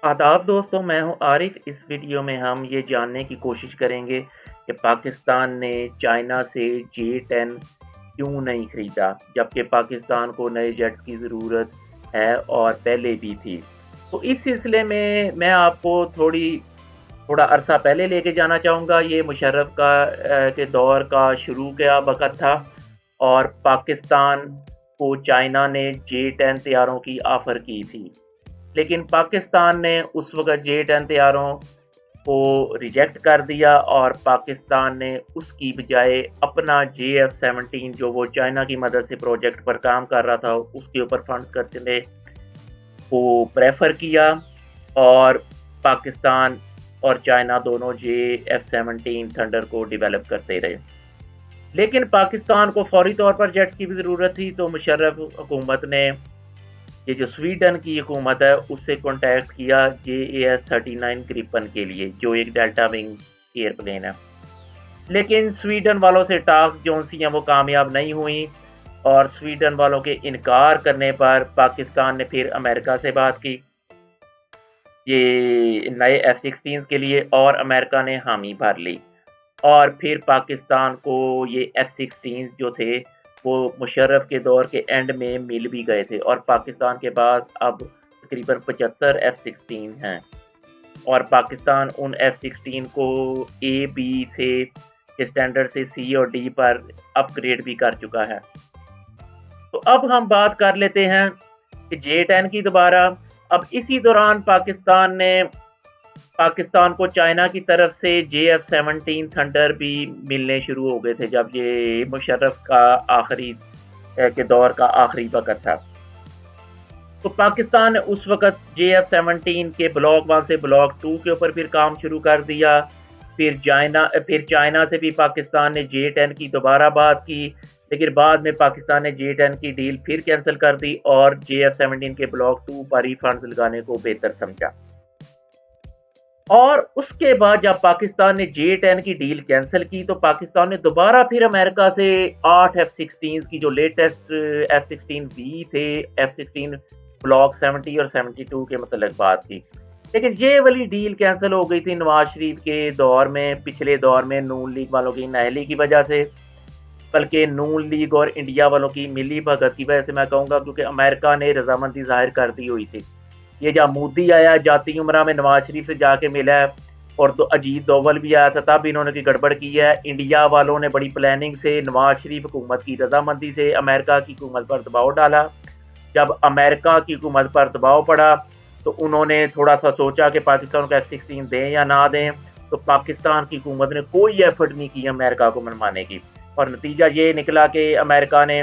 आदाब दोस्तों, मैं हूं आरिफ। इस वीडियो में हम ये जानने की कोशिश करेंगे कि पाकिस्तान ने चाइना से J-10 क्यों नहीं खरीदा, जबकि पाकिस्तान को नए जेट्स की ज़रूरत है और पहले भी थी। तो इस सिलसिले में मैं आपको थोड़ा अरसा पहले लेके जाना चाहूँगा। ये मुशर्रफ के दौर का शुरू का वक़्त था और पाकिस्तान को चाइना ने J-10 तैयारों की ऑफ़र की थी। लेकिन पाकिस्तान ने उस वक़्त J-10 तैयारों को रिजेक्ट कर दिया और पाकिस्तान ने उसकी बजाय अपना JF-17 जो वो चाइना की मदद से प्रोजेक्ट पर काम कर रहा था, उसके ऊपर फंड्स खर्चने को प्रेफर किया और पाकिस्तान और चाइना दोनों JF-17 थंडर को डेवलप करते रहे। लेकिन पाकिस्तान को फौरी तौर पर जेट्स की भी ज़रूरत थी, तो मुशर्रफ हुकूमत ने ये जो स्वीडन की हुकूमत है उससे कॉन्टैक्ट किया JAS-39 ग्रिपन के लिए, जो एक डेल्टा विंग एयरप्लेन है। लेकिन स्वीडन वालों से टास्क जो सी हैं वो कामयाब नहीं हुई और स्वीडन वालों के इनकार करने पर पाकिस्तान ने फिर अमेरिका से बात की ये नए F-16 के लिए और अमेरिका ने हामी भर ली और फिर पाकिस्तान को ये F-16 जो थे वो मुशर्रफ के दौर के एंड में मिल भी गए थे और पाकिस्तान के पास अब तकरीबन 75 F-16 हैं और पाकिस्तान उन F-16 को A, B से के स्टैंडर्ड से C और D पर अपग्रेड भी कर चुका है। तो अब हम बात कर लेते हैं कि J-10 की दोबारा। अब इसी दौरान पाकिस्तान को चाइना की तरफ से JF-17 थंडर भी मिलने शुरू हो गए थे जब ये मुशर्रफ का आखिरी के दौर का आखिरी वक्त था। तो पाकिस्तान ने उस वक्त JF-17 के ब्लॉक 1 से ब्लॉक 2 के ऊपर फिर काम शुरू कर दिया। फिर चाइना से भी पाकिस्तान ने J-10 की दोबारा बात की, लेकिन बाद में पाकिस्तान ने J-10 की डील फिर कैंसिल कर दी और JF-17 के ब्लॉक 2 पर ही फंड्स लगाने को बेहतर समझा। और उसके बाद जब पाकिस्तान ने J-10 की डील कैंसिल की तो पाकिस्तान ने दोबारा फिर अमेरिका से 8 F-16 की जो लेटेस्ट F-16V थे, F-16 ब्लॉक 70 और 72 के मतलब बात की। लेकिन ये वाली डील कैंसिल हो गई थी नवाज शरीफ के दौर में, पिछले दौर में नून लीग वालों की नाअहली की वजह से, बल्कि नून लीग और इंडिया वालों की मिली भगत की वजह से मैं कहूँगा, क्योंकि अमेरिका ने रजामंदी जाहिर कर दी हुई थी। ये जब मोदी आया जाती उम्रा में नवाज शरीफ से जाके मिला है और तो अजीत दोवल भी आया था, तब इन्होंने की गड़बड़ की है। इंडिया वालों ने बड़ी प्लानिंग से नवाज शरीफ हुकूमत की रजामंदी से अमेरिका की हुकूमत पर दबाव डाला। जब अमेरिका की हुकूमत पर दबाव पड़ा तो उन्होंने थोड़ा सा सोचा कि पाकिस्तान को F-16 दें या ना दें, तो पाकिस्तान की हुकूमत ने कोई एफर्ट नहीं की अमेरिका को मनवाने की और नतीजा ये निकला कि अमेरिका ने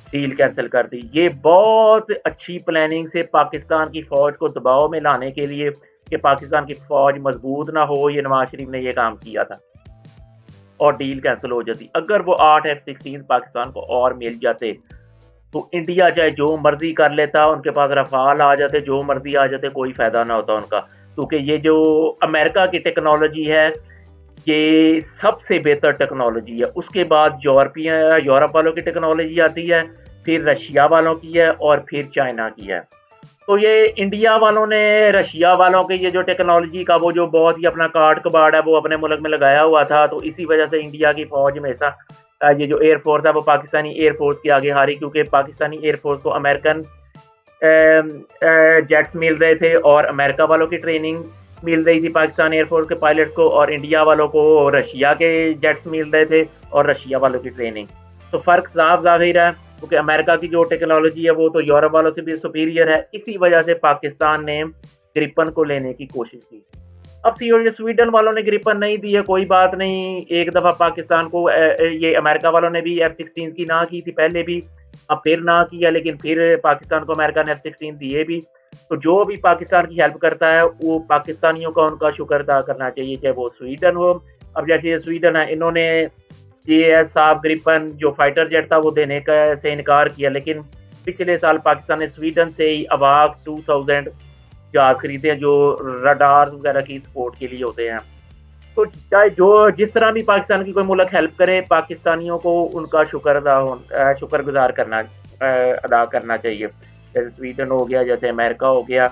डील कैंसिल कर दी। ये बहुत अच्छी प्लानिंग से पाकिस्तान की फ़ौज को दबाव में लाने के लिए कि पाकिस्तान की फ़ौज मजबूत ना हो, ये नवाज शरीफ ने ये काम किया था और डील कैंसिल हो जाती। अगर वो 8 F-16 पाकिस्तान को और मिल जाते तो इंडिया चाहे जो मर्जी कर लेता, उनके पास रफाल आ जाते, जो मर्जी आ जाते, कोई फ़ायदा ना होता उनका, क्योंकि ये जो अमेरिका की टेक्नोलॉजी है ये सबसे बेहतर टेक्नोलॉजी है। उसके बाद यूरोप वालों की टेक्नोलॉजी आती है, फिर रशिया वालों की है और फिर चाइना की है। तो ये इंडिया वालों ने रशिया वालों के ये जो टेक्नोलॉजी का वो जो बहुत ही अपना काट कबाड़ है वो अपने मुल्क में लगाया हुआ था, तो इसी वजह से इंडिया की फ़ौज हमेशा ये जो एयरफोर्स है वो पाकिस्तानी एयरफोर्स के आगे हारी, क्योंकि पाकिस्तानी एयरफोर्स को अमेरिकन जेट्स मिल रहे थे और अमेरिका वालों की ट्रेनिंग मिल रही थी पाकिस्तान एयरफोर्स के पायलट्स को, और इंडिया वालों को रशिया के जेट्स मिल रहे थे और रशिया वालों की ट्रेनिंग। तो फ़र्क साफ ज़ाहिर है, क्योंकि अमेरिका की जो टेक्नोलॉजी है वो तो यूरोप वालों से भी सुपीरियर है। इसी वजह से पाकिस्तान ने ग्रिपन को लेने की कोशिश की। अब स्वीडन वालों ने ग्रिपन नहीं दी है, कोई बात नहीं। एक दफ़ा पाकिस्तान को ये अमेरिका वालों ने भी F-16 की ना की थी पहले भी, अब फिर ना किया, लेकिन फिर पाकिस्तान को अमेरिका ने F-16 दिए भी। तो जो भी पाकिस्तान की हेल्प करता है वो पाकिस्तानियों का उनका शुक्र अदा करना चाहिए, चाहे वो स्वीडन हो। अब जैसे ये स्वीडन है, इन्होंने JS-7 ग्रिपन जो फाइटर जेट था वो देने का से इनकार किया, लेकिन पिछले साल पाकिस्तान ने स्वीडन से ही अवाक्स 2000 जहाज खरीदे हैं जो रडार वगैरह की सपोर्ट के लिए होते हैं। तो चाहे जो जिस तरह भी पाकिस्तान की कोई मुल्क हेल्प करे, पाकिस्तानियों को उनका शुक्रगुजार अदा करना चाहिए। जैसे स्वीडन हो गया, जैसे अमेरिका हो गया,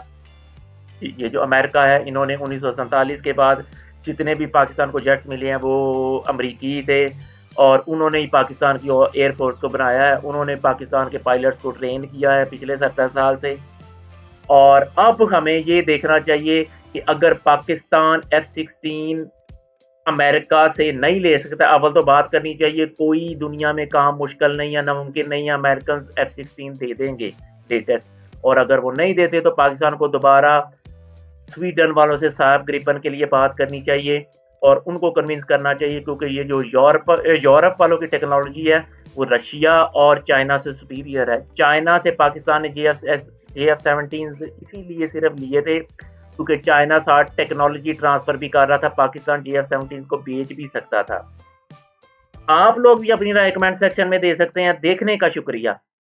یہ جو امریکہ ہے انہوں نے 1947 کے بعد جتنے بھی پاکستان کو جیٹس ملے ہیں وہ امریکی تھے اور انہوں نے ہی پاکستان کی ایئر فورس کو بنایا ہے, انہوں نے پاکستان کے پائلٹس کو ٹرین کیا ہے پچھلے 70 سال سے. اور اب ہمیں یہ دیکھنا چاہیے کہ اگر پاکستان F-16 امریکہ سے نہیں لے سکتا, اول تو بات کرنی چاہیے کوئی دنیا میں کام مشکل نہیں ہے, ناممکن نہیں ہے, امریکنز F-16 دے دیں گے لیٹسٹ, اور اگر وہ نہیں دیتے تو پاکستان کو دوبارہ سویڈن والوں سے صاحب گریپن کے لیے بات کرنی چاہیے اور ان کو کنونس کرنا چاہیے, کیونکہ یہ جو یورپ والوں کی ٹیکنالوجی ہے وہ رشیا اور چائنا سے سپیریئر ہے. چائنا سے پاکستان نے JF-17 اسی لیے صرف لیے تھے کیونکہ چائنا ساتھ ٹیکنالوجی ٹرانسفر بھی کر رہا تھا, پاکستان JF-17 کو بیچ بھی سکتا تھا. آپ لوگ بھی اپنی رائے کمنٹ سیکشن میں دے سکتے ہیں. دیکھنے کا شکریہ.